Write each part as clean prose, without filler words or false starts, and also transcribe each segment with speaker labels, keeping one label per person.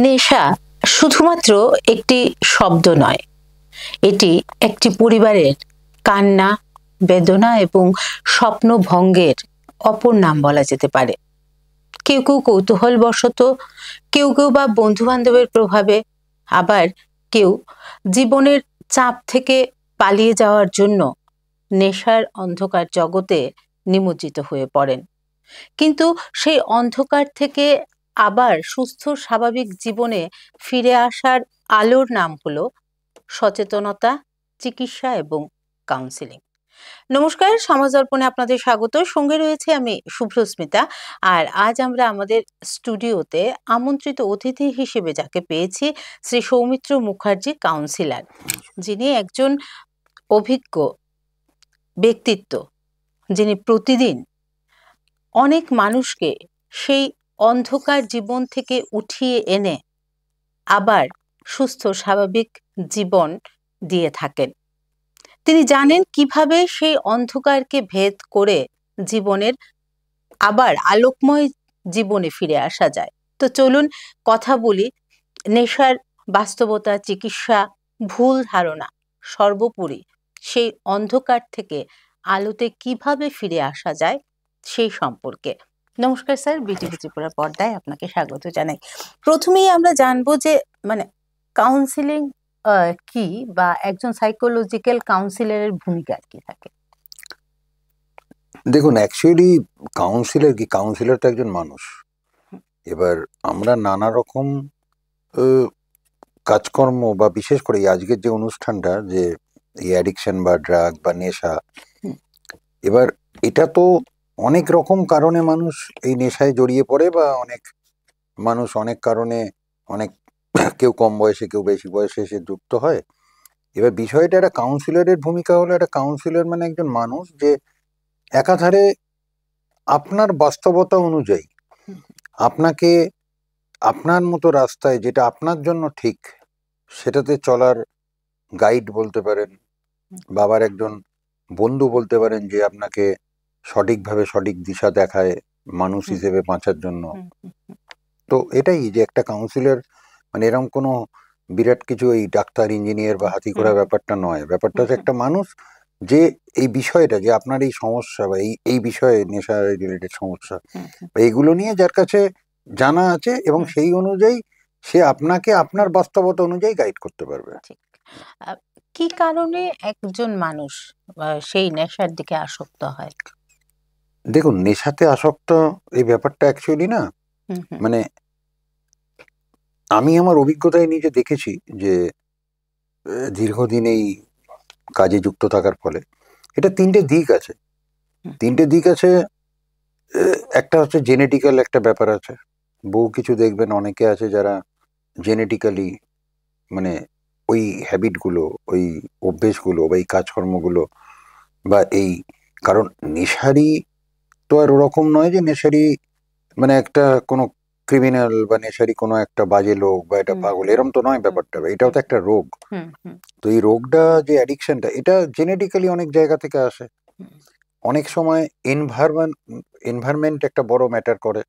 Speaker 1: নেশা শুধুমাত্র একটি শব্দ নয়, এটি একটি পরিবারের কান্না, বেদনা এবং স্বপ্নভঙ্গের অপর নাম বলা যেতে পারে। কেউ কেউ কৌতূহলবশত, কেউ কেউ বা বন্ধু বান্ধবের প্রভাবে, আবার কেউ জীবনের চাপ থেকে পালিয়ে যাওয়ার জন্য নেশার অন্ধকার জগতে নিমজ্জিত হয়ে পড়েন। কিন্তু সেই অন্ধকার থেকে আবার সুস্থ স্বাভাবিক জীবনে ফিরে আসার আলোর নাম হলো সচেতনতা, চিকিৎসা এবং কাউন্সিলিং। নমস্কার, সমাজ দর্পণে আপনাদের স্বাগত। সঙ্গে রয়েছে আমি শুভ্রস্মিতা। আর আজ আমরা আমাদের স্টুডিওতে আমন্ত্রিত অতিথি হিসেবে যাকে পেয়েছি, শ্রী সৌমিত্র মুখার্জি, কাউন্সিলার, যিনি একজন অভিজ্ঞ ব্যক্তিত্ব, যিনি প্রতিদিন অনেক মানুষকে সেই অন্ধকার জীবন থেকে উঠিয়ে এনে আবার সুস্থ স্বাভাবিক জীবন দিয়ে থাকেন। তিনি জানেন কিভাবে সেই অন্ধকারকে ভেদ করে জীবনের আবার আলোকময় জীবনে ফিরে আসা যায়। তো চলুন কথা বলি নেশার বাস্তবতা, চিকিৎসা, ভুল ধারণা, সর্বোপরি সেই অন্ধকার থেকে আলোতে কিভাবে ফিরে আসা যায় সেই সম্পর্কে। নমস্কার স্যার, বিটিভি ত্রিপুরার পর্দায় আপনাকে স্বাগত জানাই। প্রথমেই আমরা জানবো যে কাউন্সিলিং কি, বা একজন সাইকোলজিক্যাল কাউন্সিলরের ভূমিকা কি থাকে?
Speaker 2: দেখুন, অ্যাকচুয়ালি কাউন্সিলর তো একজন মানুষ। এবার আমরা নানা রকম কাজকর্ম বা বিশেষ করে আজকের যে অনুষ্ঠানটা, যে এই অ্যাডিকশন বা ড্রাগ বা নেশা, এবার এটা তো অনেক রকম কারণে মানুষ এই নেশায় জড়িয়ে পড়ে, বা অনেক মানুষ অনেক কারণে, অনেক কেউ কম বয়সে, কেউ বেশি বয়সে এসে যুক্ত হয়। এবার বিষয়টা, একটা কাউন্সিলরের ভূমিকা হলো, একটা কাউন্সিলর মানে একজন মানুষ যে একাধারে আপনার বাস্তবতা অনুযায়ী আপনাকে আপনার মতো রাস্তায়, যেটা আপনার জন্য ঠিক, সেটাতে চলার গাইড বলতে পারেন, বাবার একজন বন্ধু বলতে পারেন, যে আপনাকে সঠিকভাবে সঠিক দিশা দেখায় মানুষ হিসেবে বাঁচার জন্য। তো এটাই যে একটা কাউন্সিলর, মানে এরকম কোনো বিরাট কিছু এই ডাক্তার, ইঞ্জিনিয়ার বা হাতি ঘোড়া ব্যাপারটা নয়। ব্যাপারটা হচ্ছে একটা মানুষ যে এই বিষয়টা, যে আপনার এই সমস্যা বা এই বিষয়ে, নেশা রিলেটেড সমস্যা, এইগুলো নিয়ে যার কাছে জানা আছে, এবং সেই অনুযায়ী সে আপনাকে আপনার বাস্তবতা অনুযায়ী গাইড করতে পারবে।
Speaker 1: কি কারণে একজন মানুষ সেই নেশার দিকে আসক্ত হয়?
Speaker 2: দেখুন, নেশাতে আসক্ত এই ব্যাপারটা অ্যাকচুয়ালি না, মানে আমি আমার অভিজ্ঞতায় নিজে দেখেছি যে দীর্ঘদিন এই কাজে যুক্ত থাকার ফলে এটা তিনটে দিক আছে। একটা হচ্ছে জেনেটিক্যাল একটা ব্যাপার আছে। বহু কিছু দেখবেন, অনেকে আছে যারা জেনেটিক্যালি, মানে ওই হ্যাবিটগুলো, ওই অভ্যেসগুলো বা এই কাজকর্মগুলো বা এই, কারণ নেশারি তো আর ওরকম নয় যে নেশারি মানে একটা কোনো ক্রিমিনাল বা নেশারি কোনো একটা বাজে লোক বা এটা পাগল, এরম তো নয় ব্যাপারটা। এটাও তো একটা রোগ। তো এই রোগটা, যে অ্যাডিকশনটা, এটা জেনেটিক্যালি অনেক জায়গা থেকে আসে। অনেক সময় এনভায়রনমেন্ট একটা বড় ম্যাটার করে।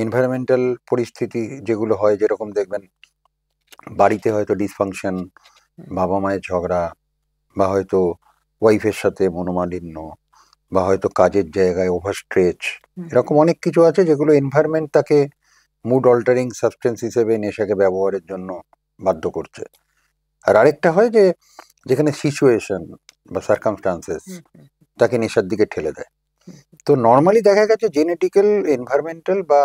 Speaker 2: এনভায়রনমেন্টাল পরিস্থিতি যেগুলো হয়, যেরকম দেখবেন বাড়িতে হয়তো ডিসফাংশন, বাবা মায়ের ঝগড়া, বা হয়তো ওয়াইফের সাথে মনোমালিন্য, বা হয়তো কাজের জায়গায় ওভারস্ট্রেচ, এরকম অনেক কিছু আছে যেগুলো এনভায়রনমেন্ট তাকে মুড অল্টারিং সাবস্টেন্স হিসেবে নেশাকে ব্যবহারের জন্য বাধ্য করছে। আর আরেকটা হয় যে যেখানে সিচুয়েশন বা সার্কামস্টান্সেস তাকে নেশার দিকে ঠেলে দেয়। তো নর্মালি দেখা গেছে জেনেটিক্যাল, এনভায়রনমেন্টাল বা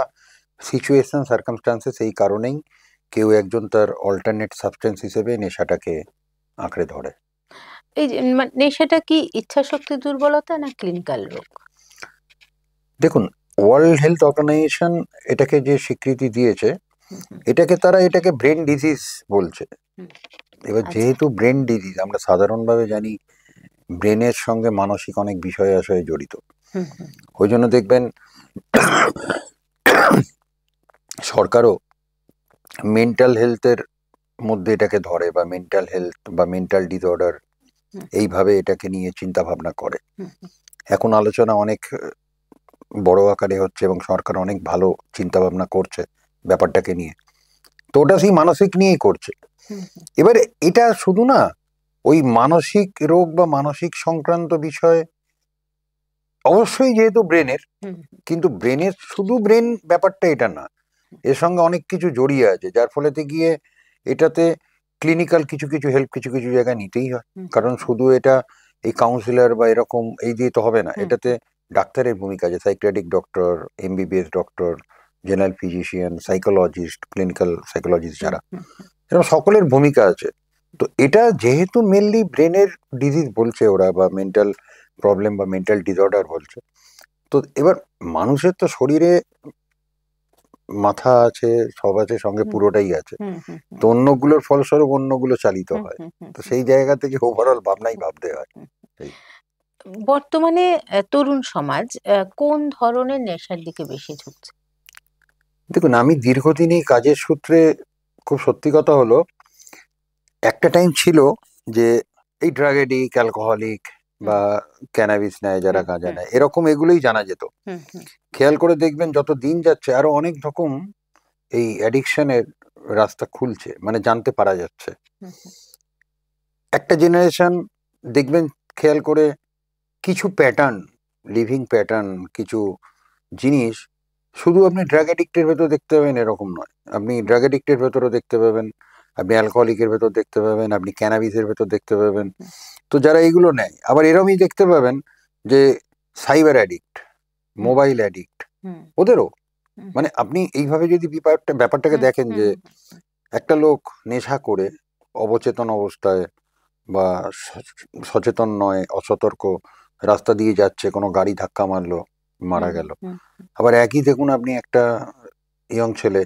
Speaker 2: সিচুয়েশন, সার্কামস্টান্সেস, এই কারণেই কেউ একজন তার অল্টারনেট সাবস্টেন্স হিসেবে নেশাটাকে আঁকড়ে ধরে।
Speaker 1: এই নেশাটা কি ইচ্ছাশক্তি দুর্বলতা না ক্লিনিক্যাল রোগ?
Speaker 2: দেখুন, ওয়ার্ল্ড হেলথ অর্গানাইজেশন এটাকে যে স্বীকৃতি দিয়েছে, এটাকে ব্রেন ডিজিজ বলছে। এবার যেহেতু ব্রেন ডিজিজ, আমরা সাধারণভাবে জানি ব্রেনের সঙ্গে মানসিক অনেক বিষয় আশয় জড়িত। ওই জন্য দেখবেন সরকারও মেন্টাল হেলথের মধ্যে এটাকে ধরে, বা মেন্টাল হেলথ বা মেন্টাল ডিসঅর্ডার, এইভাবে এটাকে নিয়ে চিন্তা ভাবনা করে। এখন আলোচনা অনেক বড় আকারে হচ্ছে, এবং সরকার অনেক ভালো চিন্তা ভাবনা করছে ব্যাপারটাকে নিয়ে। তো ওটা সেই মানসিক নিয়েই করছে। এবার এটা শুধু না ওই মানসিক রোগ বা মানসিক সংক্রান্ত বিষয়, অবশ্যই যেহেতু ব্রেনের, কিন্তু ব্রেনের শুধু ব্রেন ব্যাপারটা এটা না, এর সঙ্গে অনেক কিছু জড়িয়ে আছে, যার ফলেতে গিয়ে এটাতে ক্লিনিক্যাল কিছু কিছু হেল্প কিছু কিছু জায়গায় নিতেই হয়। কারণ শুধু এটা এই কাউন্সিলর বা এরকম এই দিয়ে তো হবে না, এটাতে ডাক্তারের ভূমিকা আছে, psychiatric doctor, MBBS doctor, general physician, psychologist, clinical psychologist যারা, এরকম সকলের ভূমিকা আছে। তো এটা যেহেতু মেনলি ব্রেনের ডিজিজ বলছে ওরা, বা মেন্টাল প্রবলেম বা মেন্টাল ডিসঅর্ডার বলছে, তো এবার মানুষের তো শরীরে মাথা আছে, সব আছে, সঙ্গে পুরোটাই আছে, তো অন্যগুলোর ফলস্বরূপ অন্যগুলো চালিত হয়। তো সেই জায়গা থেকে ওভারঅল ভাবনাই ভাবতে হয়।
Speaker 1: বর্তমানে তরুণ সমাজ কোন ধরনের নেশার দিকে বেশি ঝুঁকছে?
Speaker 2: দেখুন, আমি দীর্ঘদিন এই কাজের সূত্রে, খুব সত্যি কথা হলো, একটা টাইম ছিল যে এই ড্রাগ এডিক, অ্যালকোহলিক বা ক্যানাবিস নেয় যারা, গাঁজা নেয়, এরকম এগুলোই জানা যেত। খেয়াল করে দেখবেন যত দিন যাচ্ছে আরো অনেক রকম এই অ্যাডিকশনের রাস্তা খুলছে, মানে জানতে পারা যাচ্ছে। একটা জেনারেশন দেখবেন খেয়াল করে কিছু প্যাটার্ন, লিভিং প্যাটার্ন, কিছু জিনিস শুধু আপনি ড্রাগ অ্যাডিক্টের ভেতর দেখতে পাবেন এরকম নয়, আপনি ড্রাগ অ্যাডিক্টের ভেতরও দেখতে পাবেন, আপনি অ্যালকোহলিকের ভেতর দেখতে পাবেন, আপনি ক্যানাবিসের ভেতর দেখতে পাবেন। তো যারা এইগুলো নেয়, আবার এরমই দেখতে পাবেন যে সাইবার অ্যাডিক্ট, মোবাইল অ্যাডিক্ট, ওদেরও, মানে আপনি এইভাবে যদি ব্যাপারটাকে দেখেন যে একটা লোক নেশা করে অবচেতন অবস্থায় বা সচেতন নয়, অসতর্ক রাস্তা দিয়ে যাচ্ছে, কোনো গাড়ি ধাক্কা মারলো, মারা গেল। আবার একই দেখুন আপনি একটা ইয়ং ছেলে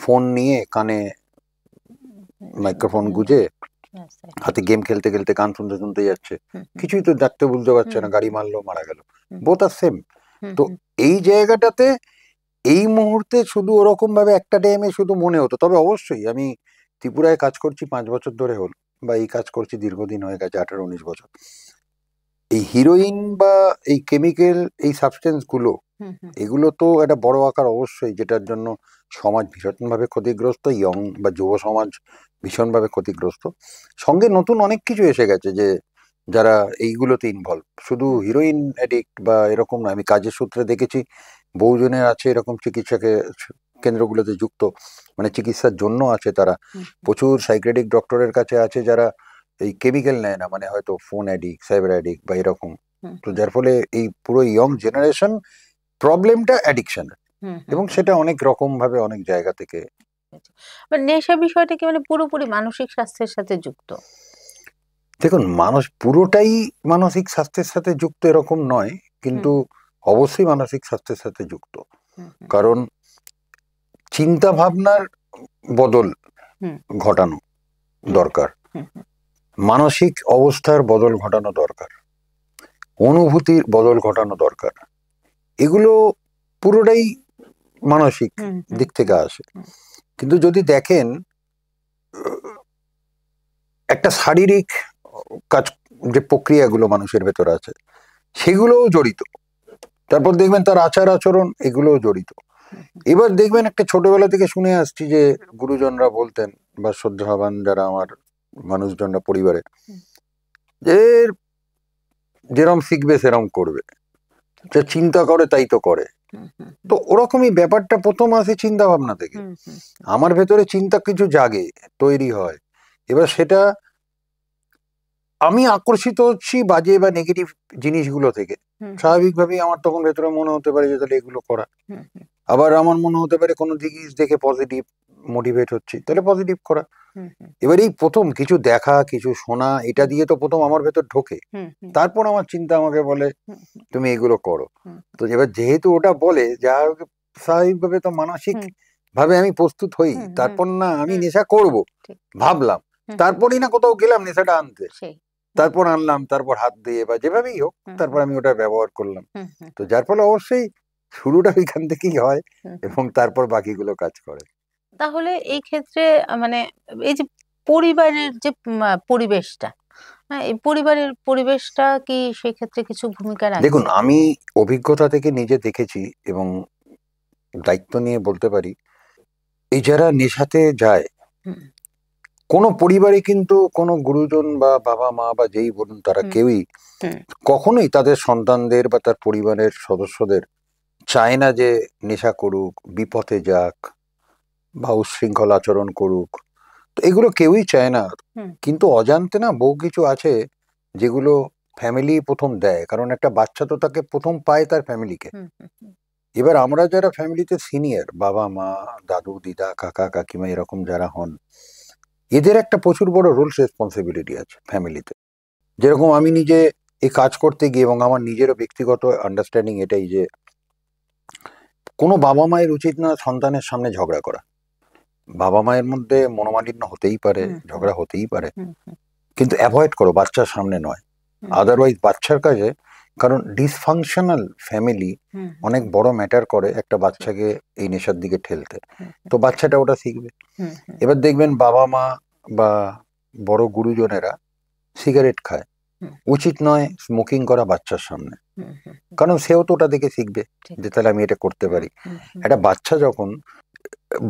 Speaker 2: ফোন নিয়ে কানে মাইক্রোফোন গুজে হাতে গেম খেলতে খেলতে গান শুনতে শুনতে যাচ্ছে, কিছুই তো দেখতে বুঝতে পারছে না, গাড়ি মারলো, মারা গেল, বোথ আর সেম। তো এই জায়গাটাতে এই মুহূর্তে শুধু ওরকম ভাবে একটা টাইমে শুধু মনে হতো, তবে অবশ্যই আমি ত্রিপুরায় কাজ করছি 5 বছর ধরে হল, বা এই কাজ করছি দীর্ঘদিন হয়ে গেছে, 18-19 বছর। এই হিরোইন বা এই কেমিক্যাল, এই সাবস্টেন্স গুলো, এগুলো তো একটা বড় আকার অবশ্যই, যেটার জন্য সমাজ ভীষণভাবে ক্ষতিগ্রস্ত, ইয়ং বা যুব সমাজ ভীষণভাবে ক্ষতিগ্রস্ত। সঙ্গে নতুন অনেক কিছু এসে গেছে যে যারা এইগুলোতে ইনভলভ, শুধু হিরোইন অ্যাডিক্ট বা এরকম না, আমি কাজের সূত্রে দেখেছি বহুজনের আছে এরকম চিকিৎসাকে কেন্দ্রগুলোতে যুক্ত, মানে চিকিৎসার জন্য আছে তারা, প্রচুর সাইকিয়াট্রিক ডক্টরের কাছে আছে যারা এই কেমিক্যাল নেয় না, মানে হয়তো ফোন অ্যাডিক্ট, সাইবার অ্যাডিক্ট বা এরকম। তো যার ফলে এই পুরো ইয়ং জেনারেশন প্রবলেমটা অ্যাডিকশনের, এবং সেটা অনেক রকম ভাবে অনেক জায়গা থেকে।
Speaker 1: নেশা বিষয়টা কি মানে পুরোপুরি মানসিক স্বাস্থ্যের সাথে যুক্ত?
Speaker 2: দেখুন, মানুষ পুরোটাই মানসিক স্বাস্থ্যের সাথে যুক্ত এরকম নয়, কিন্তু অবশ্যই মানসিক স্বাস্থ্যের সাথে যুক্ত। কারণ চিন্তা ভাবনার বদল ঘটানো দরকার, মানসিক অবস্থার বদল ঘটানো দরকার, অনুভূতির বদল ঘটানো দরকার, এগুলো পুরোটাই মানসিক দিক থেকে আসে। কিন্তু যদি দেখেন একটা শারীরিক কাজ, যে প্রক্রিয়াগুলো মানুষের ভেতরে আছে সেগুলোও জড়িত, তারপর দেখবেন তার আচার আচরণ, এগুলোও জড়িত। এবার দেখবেন একটা ছোটবেলা থেকে শুনে আসছি যে গুরুজনরা বলতেন বা শ্রদ্ধাবান যারা আমার মানুষজনরা পরিবারে, যে যেরম শিখবে সেরম করবে, যা চিন্তা করে তাই তো করে। তো ওরকমই ব্যাপারটা প্রথম আসে চিন্তা ভাবনা থেকে, আমার ভেতরে চিন্তা কিছু জাগে, তৈরি হয়, এবার সেটা আমি আকর্ষিত হচ্ছি বাজে বা নেগেটিভ জিনিসগুলো থেকে, স্বাভাবিকভাবেই আমার তখন ভেতরে মনে হতে পারে যে তাহলে এগুলো করা, আবার আমার মনে হতে পারে কোনো জিনিস দেখে পজিটিভ মোটিভেট হচ্ছি, তাহলে পজিটিভ করা। এবার এই প্রথম কিছু দেখা, কিছু শোনা, এটা দিয়ে তো প্রথম আমার ভেতর ঢোকে, তারপর আমার চিন্তা আমাকে বলে তুমি এগুলো করো। তো এবার যেহেতু ওটা বলে, যা স্বাভাবিকভাবে তো মানসিক ভাবে আমি প্রস্তুত হই, তারপর না আমি নেশা করব ভাবলাম, তারপরই না কোথাও গেলাম নেশাটা আনতে, তারপর আনলাম, তারপর হাত দিয়ে বা যেভাবেই হোক, তারপর আমি ওটা ব্যবহার করলাম। তো যার ফলে অবশ্যই শুরুটা ওইখান থেকেই হয়, এবং তারপর বাকিগুলো কাজ করে।
Speaker 1: তাহলে এই ক্ষেত্রে মানে এই যে পরিবারের যে পরিবেশটা, হ্যাঁ, এই পরিবারের পরিবেশটা কি সেক্ষেত্রে কিছু ভূমিকা রাখে?
Speaker 2: দেখুন, আমি অভিজ্ঞতা থেকে নিজে দেখেছি এবং দায়িত্ব নিয়ে বলতে পারি, এই যারা নেশাতে যায়,
Speaker 1: হুম,
Speaker 2: কোনো পরিবারে কিন্তু কোনো গুরুজন বা বাবা মা বা যেই বলুন তারা
Speaker 1: হুম,
Speaker 2: কেউই
Speaker 1: হুম,
Speaker 2: কখনোই তাদের সন্তানদের বা তার পরিবারের সদস্যদের চায় না যে নেশা করুক, বিপথে যাক বা উচ্ছৃঙ্খল আচরণ করুক। তো এগুলো কেউই চায় না।
Speaker 1: হুম,
Speaker 2: কিন্তু অজান্তে না বহু কিছু আছে যেগুলো ফ্যামিলি প্রথম দেয়, কারণ একটা বাচ্চা তো তাকে প্রথম পায় তার ফ্যামিলিকে।
Speaker 1: হুম, হুম,
Speaker 2: এবার আমরা যারা ফ্যামিলিতে সিনিয়র, বাবা মা, দাদু দিদা, কাকা কাকিমা এরকম যারা হন, এদের একটা প্রচুর বড় রোল রেসপন্সিবিলিটি আছে ফ্যামিলিতে। যেরকম আমি নিজে এই কাজ করতে গিয়ে এবং আমার নিজেরও ব্যক্তিগত আন্ডারস্ট্যান্ডিং এটাই যে কোনো বাবা মায়ের উচিত না সন্তানের সামনে ঝগড়া করা। বাবা মায়ের মধ্যে মনোমালিন্য হতেই পারে,
Speaker 1: হুম, হুম,
Speaker 2: ঝগড়া হতেই পারে,
Speaker 1: হুম, হুম,
Speaker 2: কিন্তু অ্যাভয়েড করো, বাচ্চার সামনে নয়।
Speaker 1: হুম,
Speaker 2: আদারওয়াইজ বাচ্চার কাছে, কারণ ডিসফাংশনাল ফ্যামিলি
Speaker 1: হুম,
Speaker 2: অনেক বড় ম্যাটার করে একটা
Speaker 1: ঠিক,
Speaker 2: বাচ্চাকে এই নেশার দিকে ঠেলতে।
Speaker 1: হুম,
Speaker 2: তো বাচ্চাটা ওটা শিখবে।
Speaker 1: হুম, হুম,
Speaker 2: এবার দেখবেন বাবা মা বা বড় গুরুজনেরা সিগারেট খায়,
Speaker 1: হুম,
Speaker 2: উচিত নয় স্মোকিং করা বাচ্চার সামনে,
Speaker 1: হুম, হুম, হুম,
Speaker 2: কারণ সেও তো ওটা দেখে শিখবে
Speaker 1: ঠিক,
Speaker 2: যে তাহলে আমি এটা করতে
Speaker 1: হুম,
Speaker 2: পারি।
Speaker 1: হুম, হুম,
Speaker 2: একটা বাচ্চা যখন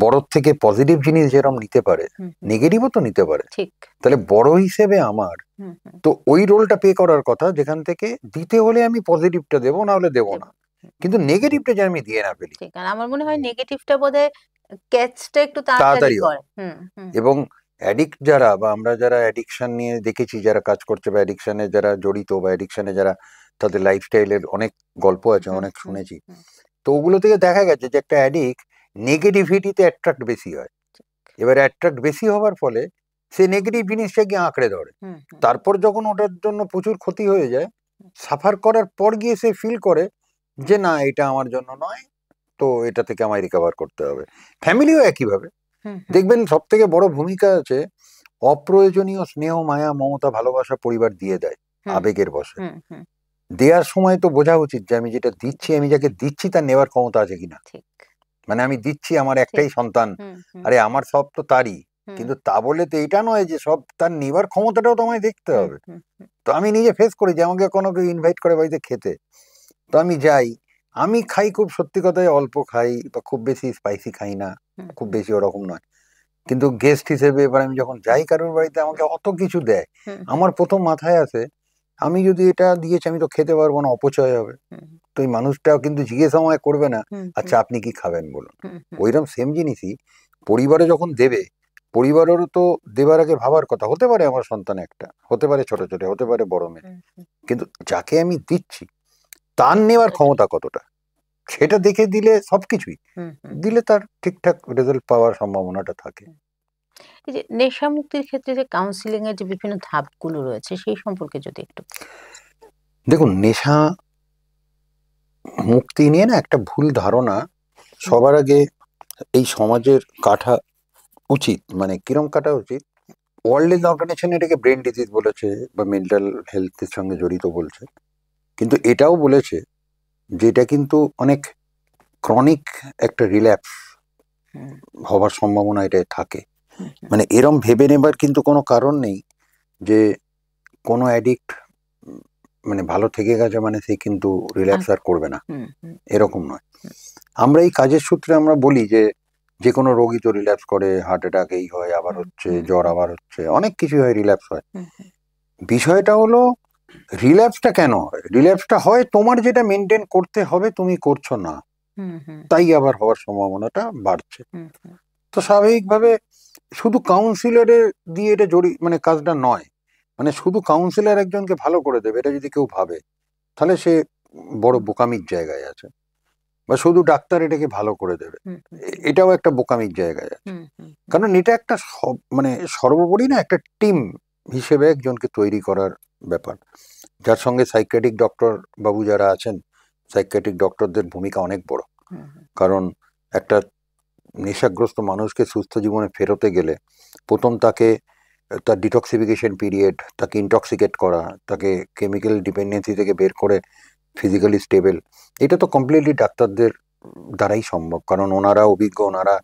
Speaker 2: বড়র থেকে পজিটিভ জিনিস যেরকম নিতে পারে,
Speaker 1: হুম, হুম,
Speaker 2: নেগেটিভও তো নিতে পারে।
Speaker 1: ঠিক,
Speaker 2: তাহলে বড় হিসেবে আমার
Speaker 1: হুম, হুম,
Speaker 2: তো ওই রোলটা প্লে করার কথা, যেখান থেকে দিতে হলে আমি পজিটিভটা দেবো, না হলে দেবো
Speaker 1: দেব,
Speaker 2: না,
Speaker 1: হুম,
Speaker 2: কিন্তু নেগেটিভটা যেন আমি দিয়ে না ফেলি
Speaker 1: ঠিক। আর আমার মনে হয় নেগেটিভটা বোধহয় ক্যাচটা একটু তাড়াতাড়ি
Speaker 2: তাড়াতাড়ি হয়।
Speaker 1: করে। হুম, হুম,
Speaker 2: এবং অ্যাডিক্ট যারা বা আমরা যারা অ্যাডিকশন নিয়ে দেখেছি, যারা কাজ করছে বা অ্যাডিকশনে যারা জড়িত বা অ্যাডিকশনে যারা, তাদের লাইফস্টাইলের অনেক গল্প আছে,
Speaker 1: হুম,
Speaker 2: অনেক
Speaker 1: হুম,
Speaker 2: শুনেছি।
Speaker 1: হুম,
Speaker 2: তো ওগুলো থেকে দেখা গেছে যে একটা অ্যাডিক্ট নেগেটিভিটিতে অ্যাট্রাক্ট বেশি হয়। এবার অ্যাট্রাক্ট বেশি হওয়ার ফলে সে নেগেটিভ জিনিসটা গিয়ে আঁকড়ে ধরে।
Speaker 1: হুম, হুম,
Speaker 2: তারপর যখন ওটার জন্য প্রচুর ক্ষতি হয়ে যায়,
Speaker 1: হুম,
Speaker 2: সাফার করার পর গিয়ে সে ফিল করে যে না, এটা আমার জন্য নয়, তো এটা থেকে আমায় রিকভার করতে হবে। ফ্যামিলিও একইভাবে
Speaker 1: হুম, হুম,
Speaker 2: দেখবেন সব থেকে বড় ভূমিকা আছে, অপ্রয়োজনীয় স্নেহ, মায়া, মমতা, ভালোবাসা পরিবার দিয়ে দেয়
Speaker 1: হুম,
Speaker 2: আবেগের বশে।
Speaker 1: হুম, হুম,
Speaker 2: দেওয়ার সময় তো বোঝা উচিত যে আমি যেটা দিচ্ছি, আমি যাকে দিচ্ছি তার নেওয়ার ক্ষমতা আছে কিনা।
Speaker 1: ঠিক,
Speaker 2: মানে আমি দিচ্ছি আমার
Speaker 1: ঠিক,
Speaker 2: একটাই সন্তান,
Speaker 1: হুম, হুম,
Speaker 2: আরে আমার সব তো তারই,
Speaker 1: হুম,
Speaker 2: কিন্তু তা বলে তো এটা নয় যে সব তার নেবার ক্ষমতাটাও তো আমায় দেখতে
Speaker 1: হুম,
Speaker 2: হবে।
Speaker 1: হুম, হুম,
Speaker 2: তো আমি নিজে ফেস করি যে আমাকে কোনো কেউ ইনভাইট করে বাড়িতে খেতে, তো আমি যাই, আমি খাই খুব সত্যি কথায় অল্প খাই বা খুব বেশি স্পাইসি খাই না,
Speaker 1: হুম,
Speaker 2: খুব
Speaker 1: হুম,
Speaker 2: বেশি ওরকম নয়। কিন্তু গেস্ট হিসেবে এবার আমি যখন যাই কারোর বাড়িতে, আমাকে অত কিছু দেয়,
Speaker 1: হুম,
Speaker 2: আমার প্রথম মাথায় আসে আমি যদি এটা দিয়েছি আমি তো খেতে পারবো না, অপচয় হবে।
Speaker 1: হুম,
Speaker 2: তো এই মানুষটাও কিন্তু জিজ্ঞেস আমায় করবে না,
Speaker 1: হুম, হুম,
Speaker 2: আচ্ছা আপনি কি খাবেন বলুন।
Speaker 1: হুম, হুম,
Speaker 2: ওইরকম সেম জিনিসই পরিবারে যখন দেবে, পরিবারেরও তো দেবার আগে ভাবার কথা। হতে পারে আমার সন্তান একটা, হতে পারে ছোট ছোট, হতে পারে বড় মেয়ে,
Speaker 1: হুম, হুম,
Speaker 2: কিন্তু যাকে আমি দিচ্ছি তার নেওয়ার
Speaker 1: কতটা,
Speaker 2: ক্ষমতা কতটা, সেটা দেখে দিলে সবকিছুই
Speaker 1: হুম, হুম, হুম,
Speaker 2: দিলে তার ঠিকঠাক রেজাল্ট পাওয়ার সম্ভাবনাটা থাকে।
Speaker 1: হুম। এই যে নেশা মুক্তির ক্ষেত্রে যে কাউন্সিলিং এর যে বিভিন্ন ধাপগুলো রয়েছে সেই সম্পর্কে যদি একটু
Speaker 2: দেখুন, নেশা মুক্তি নিয়ে না একটা ভুল ধারণা
Speaker 1: হুম,
Speaker 2: সবার আগে এই সমাজের কাটা উচিত। মানে কিরম কাটা উচিত, ওয়ার্ল্ড হেলথ অর্গানাইজেশন এটাকে ব্রেন ডিজিজ বলেছে বা মেন্টাল হেলথের সঙ্গে জড়িত বলছে, কিন্তু এটাও বলেছে যে এটা কিন্তু অনেক ক্রনিক একটা রিল্যাপস
Speaker 1: হুম,
Speaker 2: হবার সম্ভাবনা এটা থাকে।
Speaker 1: হুম, হুম,
Speaker 2: মানে এরম ভেবে নেবার কিন্তু কোনো কারণ নেই যে কোনো অ্যাডিক্ট মানে ভালো থেকে গেছে মানে সে কিন্তু রিল্যাপস আর করবে না,
Speaker 1: হুম, হুম,
Speaker 2: এরকম নয়।
Speaker 1: হুম,
Speaker 2: আমরা এই কাজের সূত্রে আমরা বলি যে যে কোনো রোগী তো রিল্যাপস করে, হার্ট অ্যাটাক এই হয় আবার
Speaker 1: হুম,
Speaker 2: হচ্ছে,
Speaker 1: হুম,
Speaker 2: জ্বর
Speaker 1: হুম,
Speaker 2: আবার হচ্ছে, অনেক কিছু হয়, রিল্যাপস হয়।
Speaker 1: হুম, হুম,
Speaker 2: বিষয়টা হলো রিল্যাপসটা কেন হয়, রিল্যাপসটা হয় তোমার যেটা মেনটেন করতে হবে তুমি করছো না,
Speaker 1: হুম, হুম,
Speaker 2: তাই আবার হওয়ার সম্ভাবনাটা বাড়ছে।
Speaker 1: হুম, হুম,
Speaker 2: তো স্বাভাবিকভাবে শুধু কাউন্সিলরের দিয়ে এটা মানে কাজটা নয়। মানে শুধু কাউন্সিলর একজনকে ভালো করে দেবে এটা যদি কেউ ভাবে, তাহলে সে বড়
Speaker 1: হুম,
Speaker 2: বোকামির জায়গায় আছে। বা শুধু ডাক্তার এটাকে ভালো করে দেবে,
Speaker 1: হুম, হুম,
Speaker 2: এটাও একটা বোকামির জায়গায় আছে।
Speaker 1: হুম, হুম, হুম,
Speaker 2: কারণ এটা একটা মানে সর্বোপরি না একটা টিম হিসেবে একজনকে তৈরি করার ব্যাপার, যার সঙ্গে সাইকিয়াট্রিক ডক্টর বাবু যারা আছেন, সাইকিয়াট্রিক ডক্টরদের ভূমিকা অনেক বড়।
Speaker 1: হুম, হুম,
Speaker 2: কারণ একটা নেশাগ্রস্ত মানুষকে সুস্থ জীবনে ফেরোতে গেলে প্রথম তাকে তার ডিটক্সিফিকেশন পিরিয়ড, তাকে ইনটক্সিকেট করা, তাকে কেমিক্যাল ডিপেন্ডেন্সি থেকে বের করে ফিজিক্যালি স্টেবল, এটা তো কমপ্লিটলি ডাক্তারদের দ্বারাই সম্ভব, কারণ ওনারা অভিজ্ঞ, ওনারা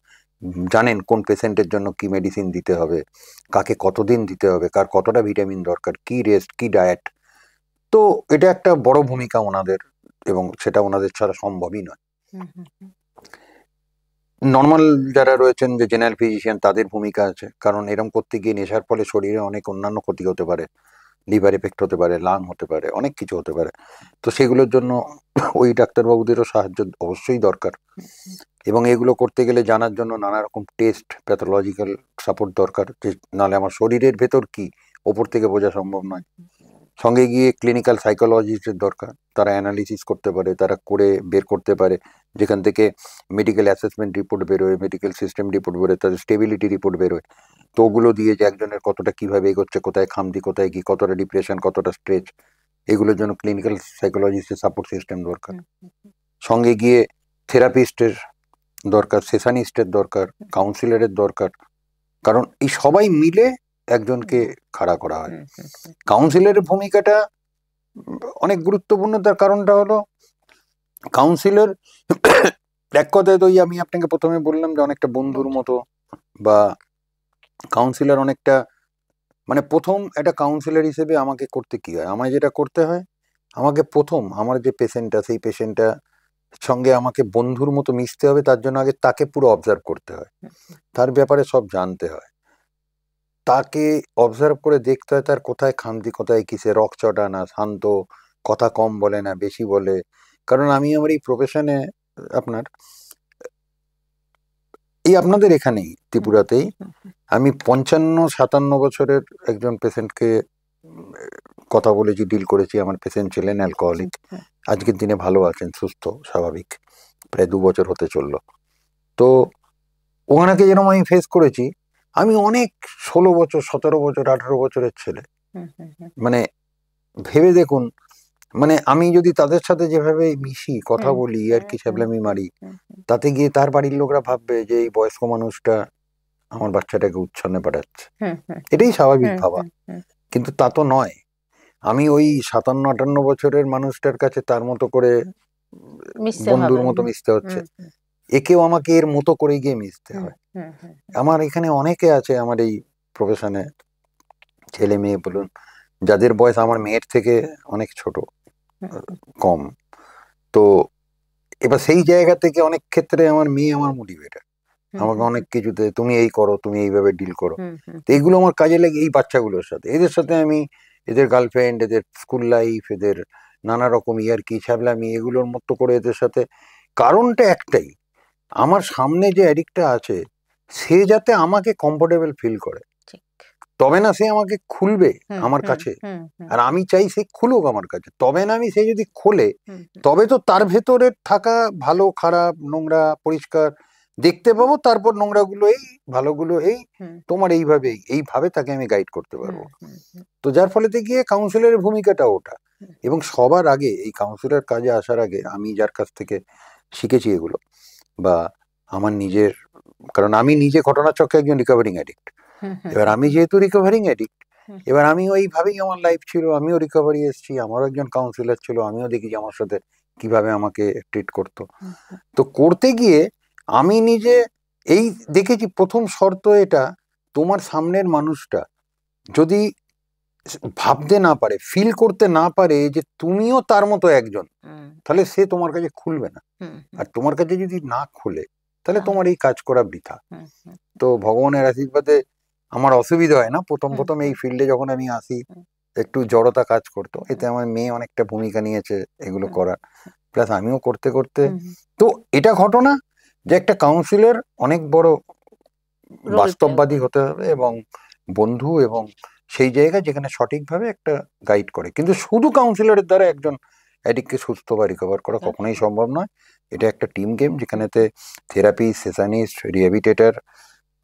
Speaker 2: জানেন কোন পেশেন্টের জন্য কি মেডিসিন দিতে হবে, কাকে কতদিন দিতে হবে, কার কতটা ভিটামিন দরকার, কি রেস্ট, কি ডায়েট। তো এটা একটা বড় ভূমিকা ওনাদের, এবং সেটা ওনাদের ছাড়া সম্ভবই নয়।
Speaker 1: হুম, হুম, হুম।
Speaker 2: নর্মাল যারা রয়েছেন যে জেনারেল ফিজিশিয়ান তাদের ভূমিকা আছে, কারণ এরকম করতে গিয়ে নেশার ফলে শরীরে অনেক অন্যান্য ক্ষতি হতে পারে, লিভার এফেক্ট হতে পারে, লাং হতে পারে, অনেক কিছু হতে পারে। তো সেগুলোর জন্য ওই ডাক্তারবাবুদেরও সাহায্য অবশ্যই দরকার, এবং এগুলো করতে গেলে জানার জন্য নানা রকম টেস্ট, প্যাথোলজিক্যাল সাপোর্ট দরকার, যে নাহলে আমার শরীরের ভেতর কি ওপর থেকে বোঝা সম্ভব নয়। সঙ্গে গিয়ে ক্লিনিক্যাল সাইকোলজিস্টের দরকার, তারা অ্যানালিসিস করতে পারে, তারা করে বের করতে পারে, যেখান থেকে মেডিকেল অ্যাসেসমেন্ট রিপোর্ট বেরোয়, মেডিকেল সিস্টেম রিপোর্ট বেরোয়, তাদের স্টেবিলিটি রিপোর্ট বেরোয়। তো ওগুলো দিয়ে যে একজনের কতটা কিভাবে এগোচ্ছে, কোথায় খামতি, কোথায় কি, কতটা ডিপ্রেশন, কতটা স্ট্রেস, এগুলোর জন্য ক্লিনিক্যাল সাইকোলজিস্টের সাপোর্ট সিস্টেম দরকার। সঙ্গে গিয়ে থেরাপিস্টের দরকার, সেশনিস্টের দরকার, কাউন্সিলরের দরকার, কারণ এই সবাই মিলে একজনকে খাড়া করা হয়। কাউন্সিলরের ভূমিকাটা অনেক গুরুত্বপূর্ণ, তার কারণটা হলো কাউন্সিলর এক কথায় তো আমি আপনাকে প্রথমে বললাম যে অনেকটা বন্ধুর মতো, বা কাউন্সিলর অনেকটা মানে প্রথম একটা কাউন্সিলর হিসেবে আমাকে করতে কি হয়, আমায় যেটা করতে হয়, আমাকে প্রথম আমার যে পেশেন্টটা, সেই পেশেন্টটা সঙ্গে আমাকে বন্ধুর মতো মিশতে হবে। তার জন্য আগে তাকে পুরো অবজার্ভ করতে হয়, তার ব্যাপারে সব জানতে হয়, তাকে অবজার্ভ করে দেখতে হয় তার কোথায় খামতি, কোথায় কিসে, রকচটা না শান্ত, কথা কম বলে না বেশি বলে। কারণ আমি আমার এই প্রফেশনে আপনার এই আপনাদের এখানেই ত্রিপুরাতেই আমি 55-57 বছরের একজন পেশেন্টকে কথা বলেছি, ডিল করেছি। আমার পেশেন্ট ছিলেন অ্যালকোহলিক, আজকের দিনে ভালো আছেন, সুস্থ স্বাভাবিক, প্রায় 2 বছর হতে চললো। তো ওনাকে যেরকম আমি ফেস করেছি, আমি অনেক 16 বছর, 17 বছর, 18 বছরের ছেলে, মানে ভেবে দেখুন, মানে আমি যদি তাদের সাথে যেভাবে মিশি, কথা বলি, আর কি ছ্যাবলামি মারি, তাতে গিয়ে তার বাড়ির লোকরা ভাববে যে এই বয়স্ক মানুষটা আমার বাচ্চাটাকে উচ্ছন্নে পাঠাচ্ছে, এটাই স্বাভাবিক ভাবা। কিন্তু তা তো নয়। আমি ওই 57-58 বছরের মানুষটার কাছে তার মতো করে বন্ধুর মতো মিশতে হচ্ছে, একেও আমাকে এর মতো করে গিয়ে মিশতে হয়। আমার এখানে অনেকে আছে আমার এই প্রফেশনে, ছেলে মেয়ে বলুন, যাদের বয়স আমার মেয়ের থেকে অনেক ছোট, কম। তো এবার সেই জায়গা থেকে অনেক ক্ষেত্রে আমার মেয়ে আমার মোটিভেটার, আমাকে অনেক কিছুতে তুমি এই করো, তুমি এইভাবে ডিল করো। তো এইগুলো আমার কাজে লাগে এই বাচ্চাগুলোর সাথে, এদের সাথে আমি এদের গার্লফ্রেন্ড, এদের স্কুল লাইফ, এদের নানা রকম ইয়ার্কি ছ্যাবলামি, এগুলোর মতো করে এদের সাথে। কারণটা একটাই, আমার সামনে যে অ্যাডিক্টটা আছে সে যাতে আমাকে কমফোর্টেবল ফিল করে, তবে না সে আমাকে খুলবে আমার কাছে। আর আমি চাই সে খুলুক আমার কাছে, তবে না আমি, সে যদি খোলে তবে তো তার ভেতরে থাকা ভালো খারাপ নোংরা পরিষ্কার দেখতে পাবো, তারপর নোংরাগুলো এই, ভালোগুলো এই, তোমার এইভাবে তাকে আমি গাইড করতে পারবো। তো যার ফলেতে গিয়ে কাউন্সিলরের ভূমিকাটা ওটা। এবং সবার আগে এই কাউন্সিলর কাজে আসার আগে আমি যার কাছ থেকে শিখেছি এগুলো, বা আমার নিজের, কারণ আমি নিজে ঘটনাচক্রে একজন রিকভারিং অ্যাডিক্ট। এবার আমি যেহেতু রিকভারিং অ্যাডিক্ট, এবার আমি ওইভাবেই আমার লাইফ ছিল, আমিও রিকভারি এসেছি, আমারও একজন কাউন্সিলর ছিল, আমিও দেখি যে আমার সাথে কিভাবে আমাকে ট্রিট করতো। তো করতে গিয়ে আমি নিজে এই দেখেছি, প্রথম শর্ত এটা, তোমার সামনের মানুষটা যদি ভাবতে না পারে, ফিল করতে না পারে যে তুমিও তার মতো একজন, তাহলে সে তোমার কাছে খুলবে না। আর তোমার কাছে যদি না খুলে, তাহলে তোমার এই কাজ করা বৃথা। তো ভগবানের আশীর্বাদে আমার অসুবিধা হয় না। প্রথম এই ফিল্ডে যখন আমি আসি, একটু জড়তা কাজ করতো, এতে আমার মেয়ে অনেকটা ভূমিকা নিয়েছে এগুলো করার, প্লাস আমিও করতে করতে। তো এটা ঘটনা যে একটা কাউন্সিলর অনেক বড় বাস্তববাদী হতে হবে, এবং বন্ধু, এবং সেই জায়গায় যেখানে সঠিকভাবে একটা গাইড করে। কিন্তু শুধু কাউন্সিলরের দ্বারা একজন অ্যাডিক্টকে সুস্থ বা রিকভার করা কখনোই সম্ভব নয়। এটা একটা টিম গেম, যেখানেতে থেরাপি, সেশনিস্ট, rehabilitator,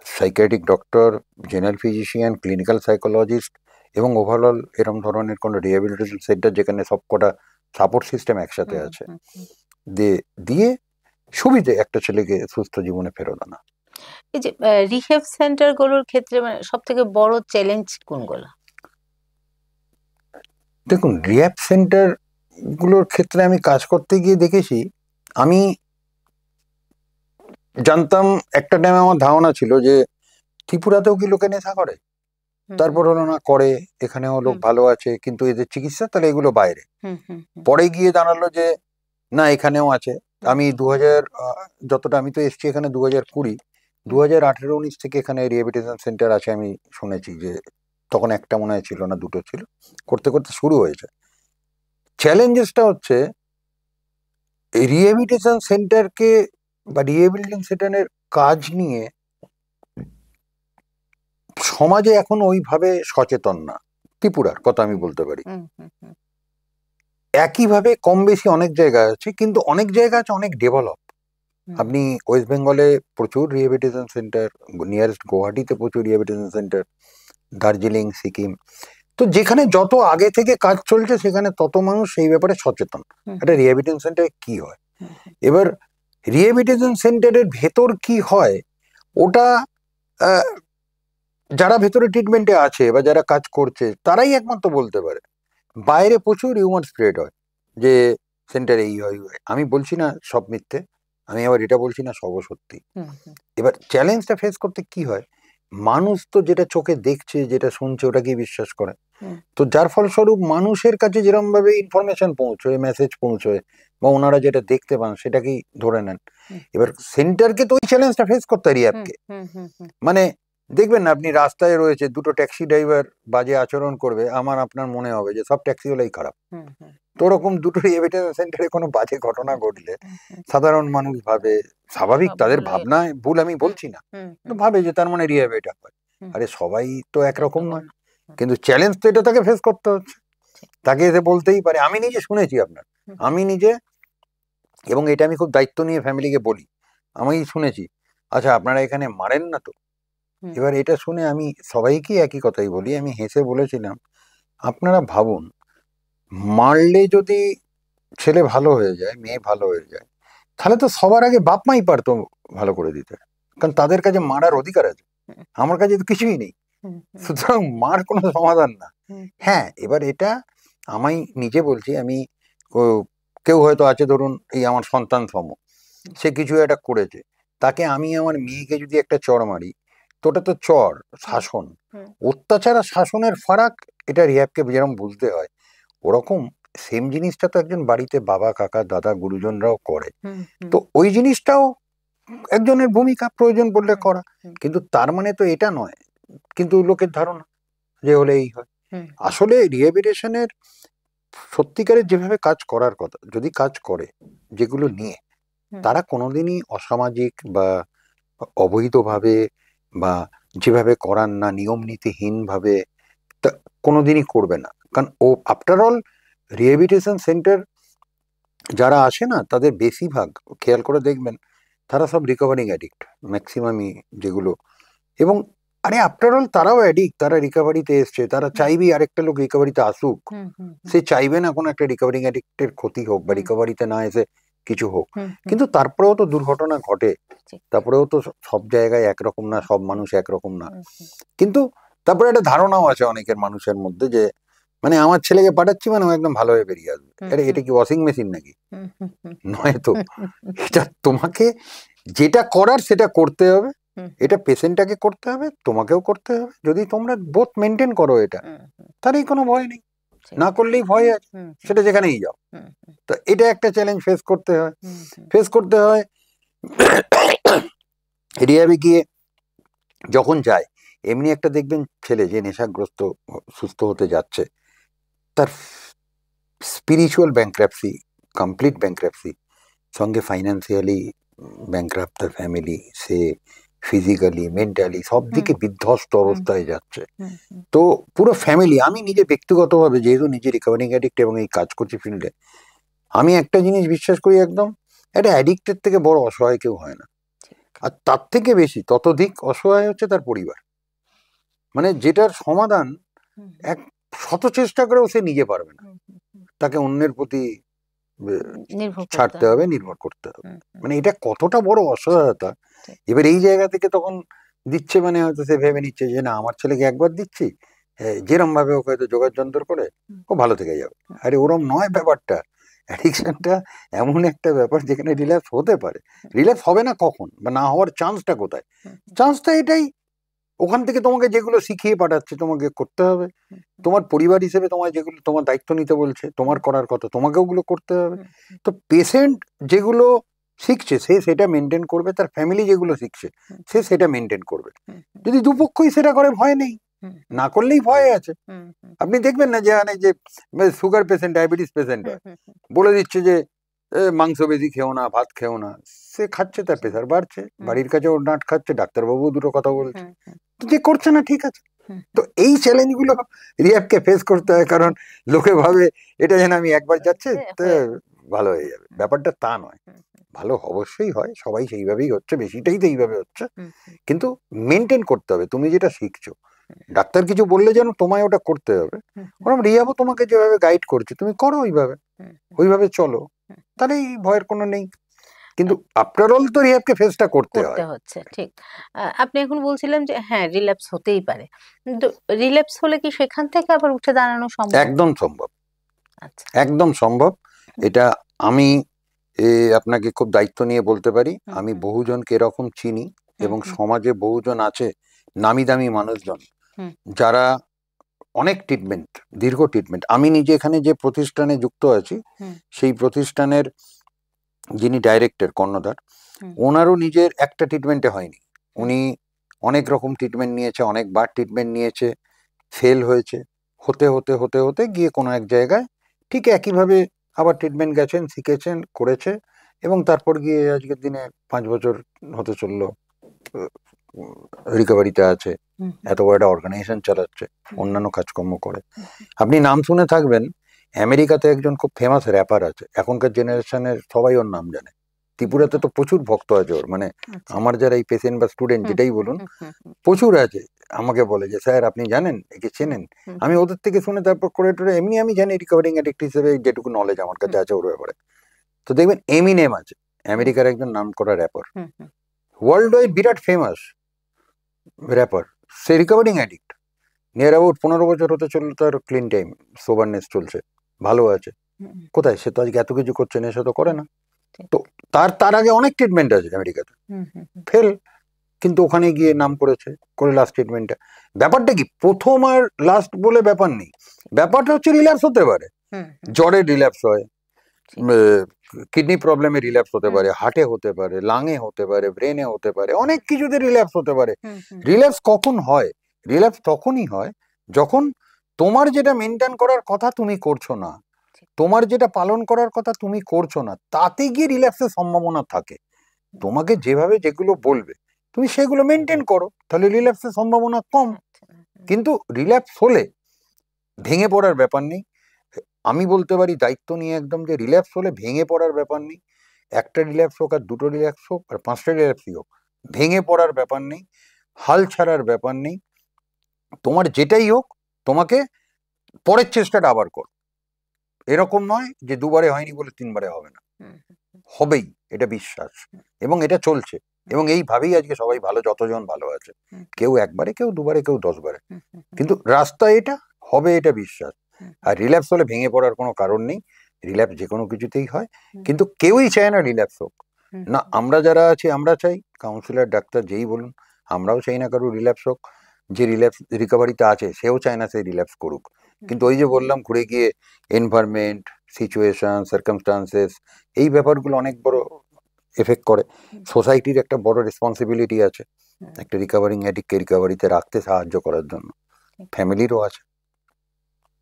Speaker 2: psychiatric doctor, general physician, clinical psychologist, এবং ওভারঅল এরকম ধরনের কোনো রিহ্যাবিলিটেশন সেন্টার যেখানে সবকটা সাপোর্ট সিস্টেম একসাথে আছে, দিয়ে সুবিধে একটা ছেলেকে সুস্থ জীবনে ফেরত আনা।
Speaker 1: এই যে রিহ্যাব সেন্টার গুলোর ক্ষেত্রে মানে সব থেকে বড় চ্যালেঞ্জ কোনগুলো?
Speaker 2: দেখুন, রিহ্যাব সেন্টার গুলোর ক্ষেত্রে আমি কাজ করতে গিয়ে দেখেছি, আমি জানতাম একটা টাইমে, আমার ধারণা ছিল যে ত্রিপুরাতেও কি লোকে নেশা করে, তারপর হলো না করে, এখানেও লোক ভালো আছে, কিন্তু এদের চিকিৎসা তাহলে এগুলো বাইরে। পরে গিয়ে জানালো যে না, এখানেও আছে, আমি 2000 যতটা আমি তো এসছি এখানে 2020, 2018-19 থেকে এখানে রিহ্যাবিলিটেশন সেন্টার আছে আমি শুনেছি, যে তখন একটা মনে হয় ছিল না, দুটো ছিল, করতে করতে শুরু হয়েছে। চ্যালেঞ্জেসটা হচ্ছে রিহ্যাবিলিটেশন সেন্টারকে বা রিহ্যাবিলিটেশন সেন্টারের কাজ নিয়ে সমাজে এখন ওইভাবে সচেতন না। ত্রিপুরার কথা আমি বলতে পারি, একইভাবে কম বেশি অনেক জায়গা আছে, কিন্তু অনেক জায়গা আছে অনেক ডেভেলপ। আপনি ওয়েস্ট বেঙ্গলে প্রচুর রিহ্যাবিলিটেশন সেন্টার, নিয়ারেস্ট গুয়াহাটিতে প্রচুর রিহ্যাবিলিটেশন সেন্টার, দার্জিলিং, সিকিম, তো যেখানে যত আগে থেকে কাজ চলছে সেখানে তত মানুষ সেই ব্যাপারে সচেতন একটা রিহ্যাবিলিটেশন সেন্টারে কি হয়। এবার রিহ্যাবিলিটেশন সেন্টারের ভেতর কি হয় ওটা যারা ভেতরে ট্রিটমেন্টে আছে বা যারা কাজ করছে তারাই একমাত্র বলতে পারে। বাইরে প্রচুর রিউমার স্প্রেড হয় যে সেন্টারে এই হয়। আমি বলছি না সব মিথ্যে, আমি আবার এটা বলছি না সব সত্যি। এবার চ্যালেঞ্জটা ফেস করতে কি হয়, মানুষ তো যেটা চোখে দেখছে যেটা শুনছে ওটাকেই বিশ্বাস করে, তো যার ফলস্বরূপ মানুষের কাছে যেরকম ভাবে ইনফরমেশন পৌঁছয়, মেসেজ পৌঁছয় বা ওনারা যেটা দেখতে পান সেটাকেই ধরে নেন। এবার সেন্টারকে তো ওই চ্যালেঞ্জটা ফেস করতে পারি অ্যাপকে। মানে দেখবেন না আপনি রাস্তায় রয়েছে, দুটো ট্যাক্সি ড্রাইভার বাজে আচরণ করবে, আমার আপনার মনে হবে যে সব ট্যাক্সিওয়ালাই খারাপ। তো ওরকম দুটো রিহ্যাবিলিটেশন সেন্টারে কোনো বাজে ঘটনা ঘটলে সাধারণ মানুষ ভাবে, স্বাভাবিক তাদের ভাবনায় ভুল আমি বলছি না, ভাবে যে তার মানে রিহ্যাবিলিটেশন হয়। আরে সবাই তো একরকম নয়, কিন্তু চ্যালেঞ্জ তো এটা তাকে ফেস করতে হচ্ছে, তাকে এসে বলতেই পারে। আমি নিজে শুনেছি আপনার, আমি নিজে, এবং এটা আমি খুব দায়িত্ব নিয়ে ফ্যামিলিকে বলি, আমি শুনেছি আচ্ছা আপনারা এখানে মারেন না তো। এবার এটা শুনে আমি সবাইকে একই কথাই বলি, আমি হেসে বলেছিলাম আপনারা ভাবুন, মারলে যদি ছেলে ভালো হয়ে যায়, মেয়ে ভালো হয়ে যায়, তাহলে তো সবার আগে বাপ মাই পারতো ভালো করে দিতে, কারণ তাদের কাছে মারার অধিকার আছে, আমার কাছে তো কিছুই নেই। সুতরাং মার কোনো সমাধান না। হ্যাঁ, এবার এটা আমি নিজে বলছি, আমি কেউ হয়তো আছে ধরুন এই আমার সন্তান সম, সে কিছু একটা করেছে, তাকে আমি আমার মেয়েকে যদি একটা চড় মারি, তো ওটা তো চড়, শাসন, অত্যাচার আর শাসনের ফারাক, এটা রিহ্যাবকে যেরকম বুঝতে হয়, ওরকম সেম জিনিসটা তো একজন বাড়িতে বাবা, কাকা, দাদা, গুরুজনরাও করে। তো ওই জিনিসটাও একজনের ভূমিকা প্রয়োজন বললে করা, কিন্তু তার মানে তো এটা নয়, কিন্তু লোকের ধারণা যে হলে এই হয়। আসলে রিহ্যাবিলিটেশনের সত্যিকারের যেভাবে কাজ করার কথা, যদি কাজ করে যেগুলো নিয়ে, তারা কোনোদিনই অসামাজিক বা অবৈধভাবে বা যেভাবে করার না নিয়ম নীতিহীন ভাবে কোনোদিনই করবে না। কারণ ও আফটার অল রিহ্যাবিলিটেশন সেন্টার যারা আসে না তাদের বেশিরভাগ খেয়াল করে দেখবেন তারা সব রিকভারিং অ্যাডিক্ট ম্যাক্সিমামই যেগুলো, এবং আরে আফটার অল তারাও অ্যাডিক্ট, তারা রিকভারিতে এসছে, তারা চাইবেই আরেকটা লোক রিকভারিতে আসুক, সে চাইবে না কোনো একটা রিকভারিং অ্যাডিক্টের ক্ষতি হোক বা রিকভারিতে না এসে কিছু হোক। কিন্তু তারপরেও তো দুর্ঘটনা ঘটে, তারপরেও তো সব জায়গায় একরকম না, সব মানুষ একরকম না। কিন্তু তারপরে একটা ধারণাও আছে অনেকের মানুষের মধ্যে যে মানে আমার ছেলেকে পাঠাচ্ছি মানে ও একদম ভালো হয়ে বেরিয়ে আসবে। আরে এটা কি ওয়াশিং মেশিন নাকি? নয় তো, এটা তোমাকে যেটা করার সেটা করতে হবে, এটা পেশেন্টটাকে করতে হবে, তোমাকেও করতে হবে। যদি তোমরা বোথ মেনটেন করো এটা, তাহলেই কোনো ভয় নেই, না করলেই ভয় আছে, সেটা যেখানেই যাও। তো এটা একটা চ্যালেঞ্জ ফেস করতে হয়। রিহ্যাবে গিয়ে যখন যায়, এমনি একটা দেখবেন ছেলে যে নেশাগ্রস্ত সুস্থ হতে যাচ্ছে, তার স্পিরিচুয়াল ব্যাংক্রাপসি, কমপ্লিট ব্যাংক্রাপসি, সঙ্গে ফাইন্যান্সিয়ালি ব্যাংক্রাপ্ট তার ফ্যামিলি, সে ফিজিক্যালি মেন্টালি সব দিকে বিধ্বস্ত অবস্থায় যাচ্ছে। তো পুরো ফ্যামিলি, আমি নিজে ব্যক্তিগতভাবে যেহেতু নিজে রিকভারিং অ্যাডিক্ট এবং এই কাজ করছি ফিল্ডে, আমি একটা জিনিস বিশ্বাস করি একদম, একটা অ্যাডিক্টের থেকে বড় অসহায় কেউ হয় না, আর তার থেকে বেশি ততোধিক অসহায় হচ্ছে তার পরিবার। মানে যেটার সমাধান এক শত চেষ্টা করেও সে নিজে পারবে না, তাকে অন্যের প্রতি ছাড়তে হবে, নির্ভর করতে হবে। মানে এটা কতটা বড় অসহায়তা। এবার এই জায়গা থেকে তখন দিচ্ছে মানে হয়তো সে ভেবে নিচ্ছে যে না আমার ছেলেকে একবার দিচ্ছি, যেরম ভাবে ওকে হয়তো যোগার যন্ত্র করে ও ভালো থেকে যাবে। আরে ওরম নয় ব্যাপারটা। অ্যাডিকশনটা এমন একটা ব্যাপার যেখানে রিল্যাপস হতে পারে, রিল্যাপস হবে না কখন বা না হওয়ার চান্সটা কোথায়? চান্সটা এটাই, ওখান থেকে তোমাকে যেগুলো শিখিয়ে পাঠাচ্ছে তোমাকে করতে হবে, তোমার পরিবার হিসেবে তোমায় যেগুলো তোমার দায়িত্ব নিতে বলছে, তোমার করার কথা তোমাকে ওগুলো করতে হবে। তো পেশেন্ট যেগুলো শিখছে, সে সেটা মেনটেন করবে, তার ফ্যামিলি যেগুলো শিখছে সে সেটা মেনটেন করবে। যদি দুপক্ষই সেটা করে, ভয় নেই, না করলেই ভয় আছে। আপনি দেখবেন না যে সুগার পেশেন্ট, ডায়াবেটিস পেশেন্ট বলে দিচ্ছে যে মাংস বেশি খেও না, ভাত খেও না, সে খাচ্ছে, তার প্রেশার বাড়ছে, বাড়ির কাছেও ডাঁট খাচ্ছে, ডাক্তারবাবু দুটো কথা বলছে, তো যে করছে না ঠিক আছে। তো এই চ্যালেঞ্জগুলো রিয়াবকে ফেস করতে হয়, কারণ লোকে ভাবে এটা যেন আমি একবার যাচ্ছে তো ভালো হয়ে যাবে, ব্যাপারটা তা নয়। ভালো অবশ্যই হয়, সবাই সেইভাবেই হচ্ছে, বেশিটাই তো এইভাবে হচ্ছে, কিন্তু মেনটেন করতে হবে। তুমি যেটা শিখছো, ডাক্তার কিছু বললে যেন তোমায় ওটা করতে হবে, ওরকম রিয়াবও তোমাকে যেভাবে গাইড করছে তুমি করো ওইভাবে চলো, তাহলে এই ভয়ের কোনো নেই। কিন্তু আফটার অল তো রিহাবকে ফেসটা করতে
Speaker 1: হচ্ছে। ঠিক, আপনি এখন বলছিলেন যে হ্যাঁ রিল্যাপস হতেই পারে, কিন্তু রিল্যাপস হলে কি সেখান থেকে আবার উঠে দাঁড়ানো সম্ভব?
Speaker 2: একদম সম্ভব,
Speaker 1: আচ্ছা,
Speaker 2: একদম সম্ভব। এটা আমি আপনাকে খুব দায়িত্ব নিয়ে বলতে পারি, আমি বহুজনকে এরকম চিনি, এবং সমাজে বহুজন আছে নামি দামি মানুষজন যারা অনেক ট্রিটমেন্ট, দীর্ঘ ট্রিটমেন্ট, আমি নিজে এখানে যে প্রতিষ্ঠানে যুক্ত আছি সেই প্রতিষ্ঠানের যিনি ডাইরেক্টর কর্ণধার, ওনারও নিজের একটা ট্রিটমেন্টে হয়নি, উনি অনেক রকম ট্রিটমেন্ট নিয়েছে, অনেকবার ট্রিটমেন্ট নিয়েছে, ফেল হয়েছে, হতে হতে হতে হতে গিয়ে কোনো এক জায়গায় ঠিক একইভাবে আবার ট্রিটমেন্ট গেছেন, শিখেছেন, করেছে, এবং তারপর গিয়ে আজকের দিনে 5 বছর হতে চললো রিকভারিতে আছে, এত বড় একটা অর্গানাইজেশন চালাচ্ছে, অন্যান্য কাজকর্ম করে। আপনি নাম শুনে থাকবেন, আমেরিকাতে একজন খুব ফেমাস র্যাপার আছে, এখনকার জেনারেশনের সবাই ওর নাম জানে, ত্রিপুরাতে তো প্রচুর ভক্ত আছে ওর, মানে আমার যারা এই পেশেন্ট বা স্টুডেন্ট যেটাই বলুন প্রচুর আছে, আমাকে বলে যে স্যার আপনি জানেন, একে চেনেন? আমি ওদের থেকে শুনে তারপর করে টোরে এমনি আমি জানি রিকভারিং অ্যাডিক্ট হিসেবে যেটুকু নলেজ আমার কাছে আছে ওর ব্যাপারে। তো দেখবেন এমিনেম আছে, আমেরিকার একজন নাম করা র্যাপার, ওয়ার্ল্ড ওয়াইড বিরাট ফেমাস র্যাপার, সে রিকভারিং অ্যাডিক্ট, নিয়ার অ্যাবাউট 15 বছর হতে চললো তার ক্লিন টাইম, সোবারনেস চলছে, ভালো আছে। কোথায়? সে তো আজকে এত কিছু করছে, নেশা তো করে না। তো তার আগে অনেক ট্রিটমেন্ট আছে আমেরিকাতে, ফেল, কিন্তু ওখানে গিয়ে নাম করেছে, করে লাস্ট ট্রিটমেন্টটা। ব্যাপারটা কি, প্রথম আর লাস্ট বলে ব্যাপার নেই, ব্যাপারটা হচ্ছে রিল্যাপস হতে পারে, জ্বরের রিল্যাপস হয়, কিডনি প্রবলেমে রিল্যাপস হতে পারে, হার্টে হতে পারে, লাঙে হতে পারে, ব্রেনে হতে পারে, অনেক কিছুতে রিল্যাপস হতে পারে। রিল্যাপস কখন হয়? রিল্যাপস তখনই হয় যখন তোমার যেটা মেনটেন করার কথা তুমি করছো না, তোমার যেটা পালন করার কথা তুমি করছো না, তাতে গিয়ে রিল্যাপসের সম্ভাবনা থাকে। তোমাকে যেভাবে যেগুলো বলবে তুমি সেগুলো মেনটেন করো, তাহলে রিল্যাপসের সম্ভাবনা কম। কিন্তু রিল্যাপস হলে ভেঙে পড়ার ব্যাপার নেই, আমি বলতে পারি দায়িত্ব নিয়ে একদম, যে রিল্যাপস হলে ভেঙে পড়ার ব্যাপার নেই, একটা রিল্যাপস হোক আর দুটো রিল্যাপস হোক আর 5টা রিল্যাপসই হোক, ভেঙে পড়ার ব্যাপার নেই, হাল ছাড়ার ব্যাপার নেই, তোমার যেটাই হোক তোমাকে পরের চেষ্টাটা আবার কর, এরকম নয় যে দুবারে হয়নি বলে 3বারে হবে না, হবেই, এটা বিশ্বাস, এবং এটা চলছে, এবং এইভাবেই আজকে সবাই ভালো, যতজন ভালো আছে, কেউ একবারে, কেউ দুবারে, কেউ 10বারে, কিন্তু রাস্তা এটা হবে, এটা বিশ্বাস। আর রিল্যাপস হলে ভেঙে পড়ার কোনো কারণ নেই, রিল্যাপস যে কোনো কিছুতেই হয়, কিন্তু কেউই চায় না রিল্যাপস হোক না, আমরা যারা আছি আমরা চাই, কাউন্সিলর, ডাক্তার যেই বলুন, আমরাও চাই না কারো রিল্যাপস হোক, যে রিল্যাপস রিকভারিতে আছে সেও চায় না সে রিল্যাপস করুক, কিন্তু ওই যে বললাম ঘুরে গিয়ে এনভায়রনমেন্ট, সিচুয়েশন, সার্কামস্টান্সেস, এই ব্যাপারগুলো অনেক বড় এফেক্ট করে। সোসাইটির একটা বড় রেসপন্সিবিলিটি আছে একটা রিকভারিং অ্যাডিক্টকে রিকভারিতে রাখতে সাহায্য করার জন্য, ফ্যামিলিরও আছে।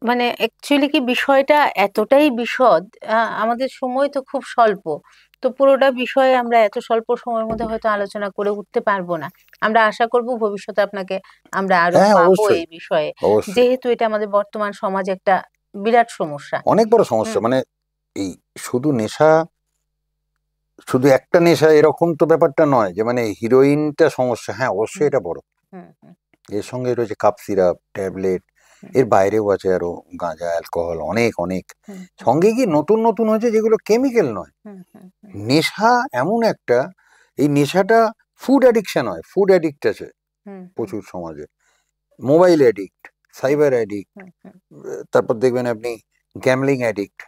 Speaker 1: মানে অ্যাকচুয়ালি কি বিষয়টা এতটাই বিশদ, আমাদের সময় তো খুব স্বল্প, তো পুরোটা বিষয়ে আমরা এত স্বল্প সময়ের মধ্যে হয়তো আলোচনা করে উঠতে পারবো না। আমরা আশা করব ভবিষ্যতে আপনাকে আমরা আরো পাবো এই বিষয়ে, যেহেতু এটা আমাদের বর্তমান সমাজে একটা বিরাট সমস্যা,
Speaker 2: অনেক বড় সমস্যা। মানে এই শুধু নেশা, শুধু একটা নেশা এরকম তো ব্যাপারটা নয় যে মানে হিরোইনটা সমস্যা, হ্যাঁ অবশ্যই এটা বড়, এর সঙ্গে রয়েছে কাপ সিরাপ, ট্যাবলেট, এর বাইরেও আছে আরো গাঁজা, অ্যালকোহল, অনেক অনেক, সঙ্গে গিয়ে নতুন নতুন হয়েছে যেগুলো কেমিক্যাল নয়। নেশা এমন একটা, এই নেশাটা ফুড অ্যাডিকশন হয়, ফুড অ্যাডিক্ট আছে প্রচুর সমাজে, মোবাইল অ্যাডিক্ট, সাইবার অ্যাডিক্ট, তারপর দেখবেন আপনি গ্যামলিং অ্যাডিক্ট,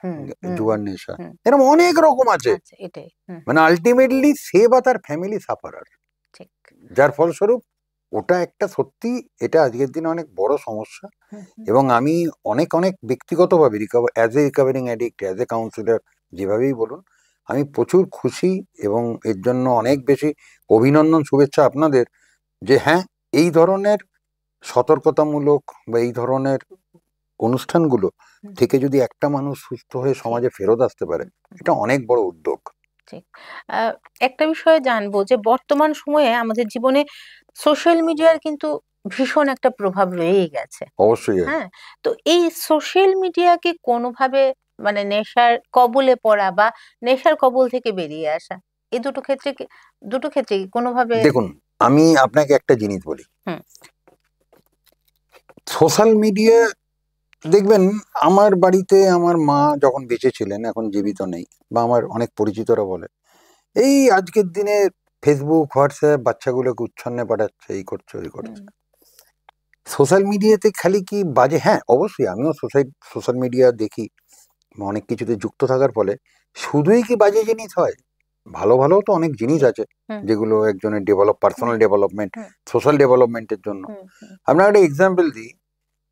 Speaker 2: জুয়ার নেশা, এরকম অনেক রকম আছে। মানে আলটিমেটলি সে বা তার ফ্যামিলি সাফারার, যার ফলস্বরূপ ওটা একটা সত্যি, এটা আজকের দিনে অনেক বড় সমস্যা। এবং আমি অনেক ব্যক্তিগতভাবে as a recovering addict, as a councillor, যেভাবেই বলুন, আমি প্রচুর খুশি এবং এর জন্য অনেক বেশি অভিনন্দন, শুভেচ্ছা আপনাদের, যে হ্যাঁ, এই ধরনের সতর্কতামূলক বা এই ধরনের অনুষ্ঠানগুলো থেকে যদি একটা মানুষ সুস্থ হয়ে সমাজে ফেরত আসতে পারে, এটা অনেক বড় উদ্যোগ।
Speaker 1: ঠিক। একটা বিষয়ে জানবো যে বর্তমান সময়ে আমাদের জীবনে সোশ্যাল মিডিয়ার কিন্তু ভীষণ একটা প্রভাব রয়েই গেছে।
Speaker 2: অবশ্যই আছে।
Speaker 1: হ্যাঁ, তো এই সোশ্যাল মিডিয়াকে কোনোভাবে মানে নেশার কবলে পড়া বা নেশার কবল থেকে বেরিয়ে আসা, এই দুটো ক্ষেত্রে কি কোনোভাবে?
Speaker 2: দেখুন, আমি আপনাকে একটা জিনিস বলি,
Speaker 1: হুম।
Speaker 2: সোশ্যাল মিডিয়া দেখবেন, আমার বাড়িতে আমার মা যখন বেঁচে ছিলেন, এখন জীবিত নেই, বা আমার অনেক পরিচিতরা বলে, এই আজকের দিনে ফেসবুক হোয়াটসঅ্যাপ বাচ্চাগুলোকে উচ্ছন্নে পাঠাচ্ছে, এই করছে ওই করছে। সোশ্যাল মিডিয়াতে খালি কি বাজে? হ্যাঁ, অবশ্যই আমিও সোশ্যাল মিডিয়া দেখি, অনেক কিছুতে যুক্ত থাকার ফলে শুধুই কি বাজে জিনিস হয়? ভালো ভালো তো অনেক জিনিস আছে যেগুলো একজনের পার্সোনাল ডেভেলপমেন্ট, সোশ্যাল ডেভেলপমেন্টের জন্য। আপনার একটা এক্সাম্পল দিই,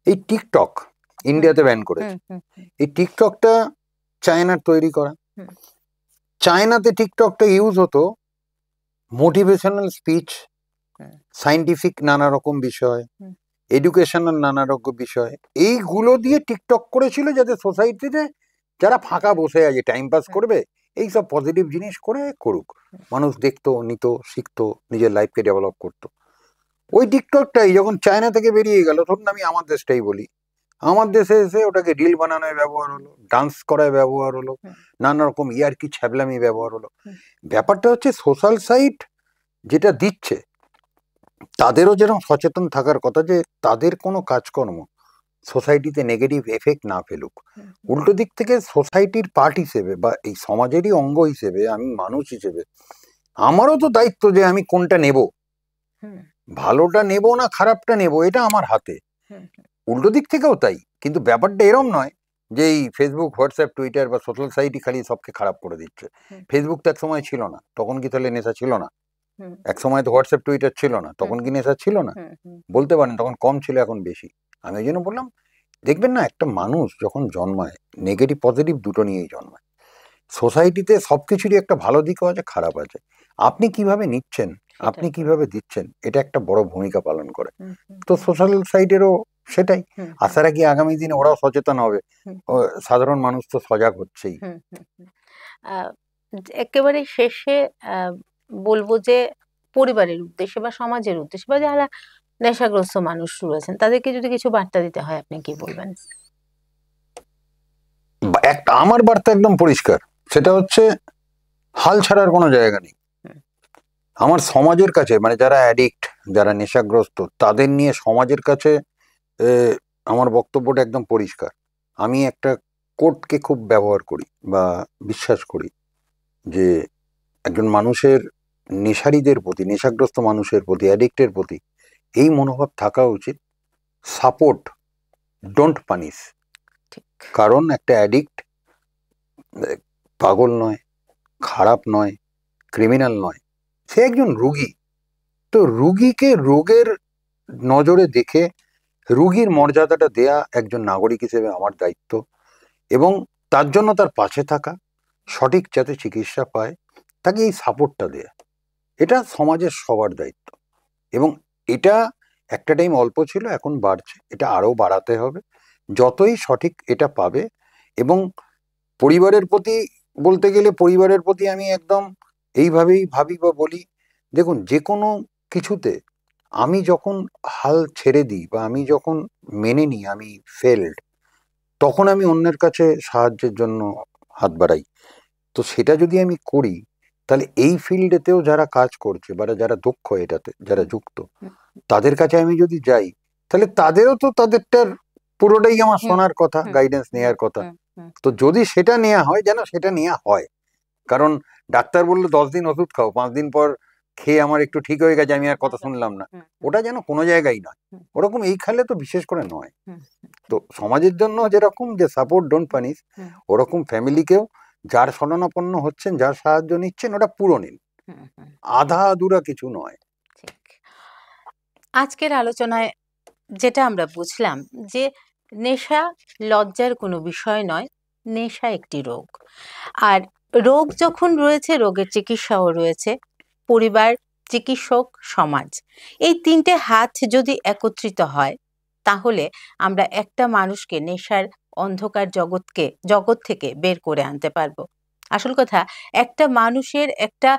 Speaker 2: এই টিকটক ইন্ডিয়াতে ব্যান করেছে। এই টিকটকটা চায়নার তৈরি করা। চায়নাতে টিকটকটা ইউজ হতো মোটিভেশনাল স্পিচ, সায়েন্টিফিক নানা রকম বিষয়, এডুকেশনাল নানা রকম বিষয়, এইগুলো দিয়ে টিকটক করেছিল যাতে সোসাইটিতে যারা ফাঁকা বসে আছে, টাইম পাস করবে, এইসব পজিটিভ জিনিস করে করুক, মানুষ দেখতো, নিত, শিখতো, নিজের লাইফকে ডেভেলপ করতো। ওই টিকটকটাই যখন চায়না থেকে বেরিয়ে গেল, ধরুন আমি আমার দেশটাই বলি, আমার দেশে এসে ওটাকে রিল বানানোয় ব্যবহার হলো, ডান্স করায় ব্যবহার হলো, নানা রকম ইয়ার্কি ছ্যাবলামি ব্যবহার হলো। ব্যাপারটা হচ্ছে সোশ্যাল সাইট যেটা দিচ্ছে তাদেরও যেরকম সচেতন থাকার কথা যে তাদের কোনো কাজকর্ম সোসাইটিতে নেগেটিভ এফেক্ট না ফেলুক। উল্টো দিক থেকে সোসাইটির পার্ট হিসেবে বা এই সমাজেরই অঙ্গ হিসেবে, আমি মানুষ হিসেবে আমারও তো দায়িত্ব যে আমি কোনটা নেব, ভালোটা নেব না খারাপটা নেব, এটা আমার হাতে। উল্টো দিক থেকেও তাই, কিন্তু ব্যাপারটা এরম নয় যে এই ফেসবুক হোয়াটসঅ্যাপ টুইটার বা সোশ্যাল সাইটই খালি সবকে খারাপ করে দিচ্ছে। ফেসবুক তো এক সময় ছিল না, তখন কি তাহলে নেশা ছিল না? এক সময় তো হোয়াটসঅ্যাপ টুইটার ছিল না, তখন কি নেশা ছিল না? বলতে পারেন তখন কম ছিল, এখন বেশি। আমি ওই জন্য বললাম, দেখবেন না, একটা মানুষ যখন জন্মায় নেগেটিভ পজিটিভ দুটো নিয়েই জন্মায়। সোসাইটিতে সবকিছুরই একটা ভালো দিকও আছে, খারাপ আছে। আপনি কিভাবে নিচ্ছেন, আপনি কিভাবে দিচ্ছেন, এটা একটা বড় ভূমিকা পালন করে। তো সোশ্যাল সাইটেরও সেটাই। আশা রাখি আগামী দিনে ওরাও সচেতন হবে। সাধারণ মানুষ তো সজাগ হচ্ছেই।
Speaker 1: একেবারে শেষে বলবো যে পরিবারের উদ্দেশ্যে বা সমাজের উদ্দেশ্যে বা যারা নেশাগ্রস্ত মানুষ রয়েছেন তাদেরকে যদি কিছু বার্তা দিতে হয়, আপনি কি বলবেন?
Speaker 2: একটা আমার বার্তা একদম পরিষ্কার, সেটা হচ্ছে হাল ছাড়ার কোনো জায়গা নেই। আমার সমাজের কাছে, মানে যারা অ্যাডিক্ট, যারা নেশাগ্রস্ত, তাদের নিয়ে সমাজের কাছে আমার বক্তব্যটা একদম পরিষ্কার। আমি একটা কোটকে খুব ব্যবহার করি বা বিশ্বাস করি যে একজন মানুষের নেশারীদের প্রতি, নেশাগ্রস্ত মানুষের প্রতি, অ্যাডিক্টের প্রতি এই মনোভাব থাকা উচিত, সাপোর্ট, ডোন্ট পানিশ। কারণ একটা অ্যাডিক্ট পাগল নয়, খারাপ নয়, ক্রিমিনাল নয়, সে একজন রুগী। তো রুগীকে রোগের নজরে দেখে রুগীর মর্যাদাটা দেয়া একজন নাগরিক হিসেবে আমার দায়িত্ব, এবং তার জন্য তার পাশে থাকা, সঠিক যাতে চিকিৎসা পায় তাকে এই সাপোর্টটা দেয়া, এটা সমাজের সবার দায়িত্ব। এবং এটা একটা টাইম অল্প ছিল, এখন বাড়ছে, এটা আরও বাড়াতে হবে যতই সঠিক এটা পাবে। এবং পরিবারের প্রতি বলতে গেলে, পরিবারের প্রতি আমি একদম এইভাবেই ভাবি বা বলি, দেখুন, যে কোনো কিছুতে আমি যখন হাল ছেড়ে দিই বা আমি যখন মেনে নিই আমি ফেলড, তখন আমি অন্যের কাছে সাহায্যের জন্য হাত বাড়াই। তো সেটা যদি আমি করি, তাহলে এই ফিল্ডেতেও যারা কাজ করছে বা যারা দক্ষ, এটাতে যারা যুক্ত, তাদের কাছে আমি যদি যাই, তাহলে তাদেরও তো তাদেরটার পুরোটাই আমার শোনার কথা, গাইডেন্স নেওয়ার কথা। তো যদি সেটা নেওয়া হয়, যেন সেটা নেওয়া হয়। কারণ ডাক্তার বললো 10 দিন ওষুধ খাও, 5 দিন পর খেয়ে আমার একটু ঠিক হয়ে গেছে, আমি আর কথা শুনলাম না, ওটা যেন কোনো জায়গায় নয়। ওরকম এই খেলে তো বিশেষ করে নয়। তো সমাজের জন্য যেরকম যে সাপোর্ট ডোন্ট পানিশ, ওরকম ফ্যামিলিকেও যার শরণাপন্ন হচ্ছেন, যার সাহায্য নিচ্ছেন, ওটা পুরো নিন, আধা আধুরা কিছু নয়।
Speaker 1: আজকের আলোচনায় যেটা আমরা বুঝলাম যে নেশা লজ্জার কোনো বিষয় নয়, নেশা একটি রোগ। আর রোগ যখন রয়েছে, রোগের চিকিৎসাও রয়েছে, পরিবার, চিকিৎসক, সমাজ, এই তিনটে হাত যদি একত্রিত হয় তাহলে আমরা একটা মানুষকে নেশার অন্ধকার জগৎ থেকে বের করে আনতে পারবো। আসল কথা, একটা মানুষের একটা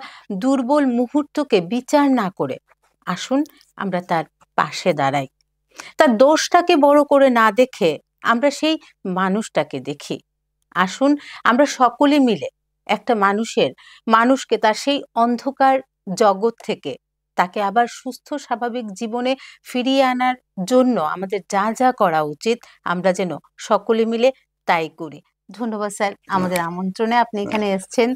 Speaker 1: দুর্বল মুহূর্তকে বিচার না করে আসুন আমরা তার পাশে দাঁড়াই। তার দোষটাকে বড় করে না দেখে আমরা সেই মানুষটাকে দেখি। আসুন আমরা সকলে মিলে একটা মানুষকে তার সেই অন্ধকার জগৎ থেকে তাকে আবার সুস্থ স্বাভাবিক জীবনে ফিরিয়ে আনার জন্য আমাদের যা যা করা উচিত আমরা যেন সকলে মিলে তাই করি। ধন্যবাদ স্যার, আমাদের আমন্ত্রণে আপনি এখানে এসেছেন।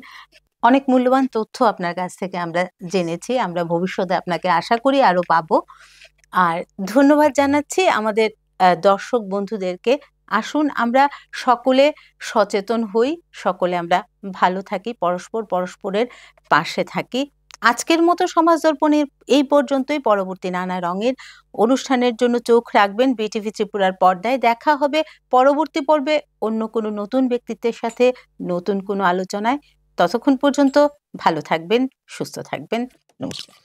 Speaker 1: অনেক মূল্যবান তথ্য আপনার কাছ থেকে আমরা জেনেছি। আমরা ভবিষ্যতে আপনাকে আশা করি আরো পাবো। আর ধন্যবাদ জানাচ্ছি আমাদের দর্শক বন্ধুদেরকে। আসুন আমরা সকলে সচেতন হই, সকলে আমরা ভালো থাকি, পরস্পরের পাশে থাকি। আজকের মতো সমাজ দর্পণের এই পর্যন্তই। পরবর্তী নানা রঙের অনুষ্ঠানের জন্য চোখ রাখবেন বিটিভি ত্রিপুরার পর্দায়। দেখা হবে পরবর্তী পর্বে অন্য কোনো নতুন ব্যক্তিত্বের সাথে, নতুন কোনো আলোচনায়। ততক্ষণ পর্যন্ত ভালো থাকবেন, সুস্থ থাকবেন। নমস্কার।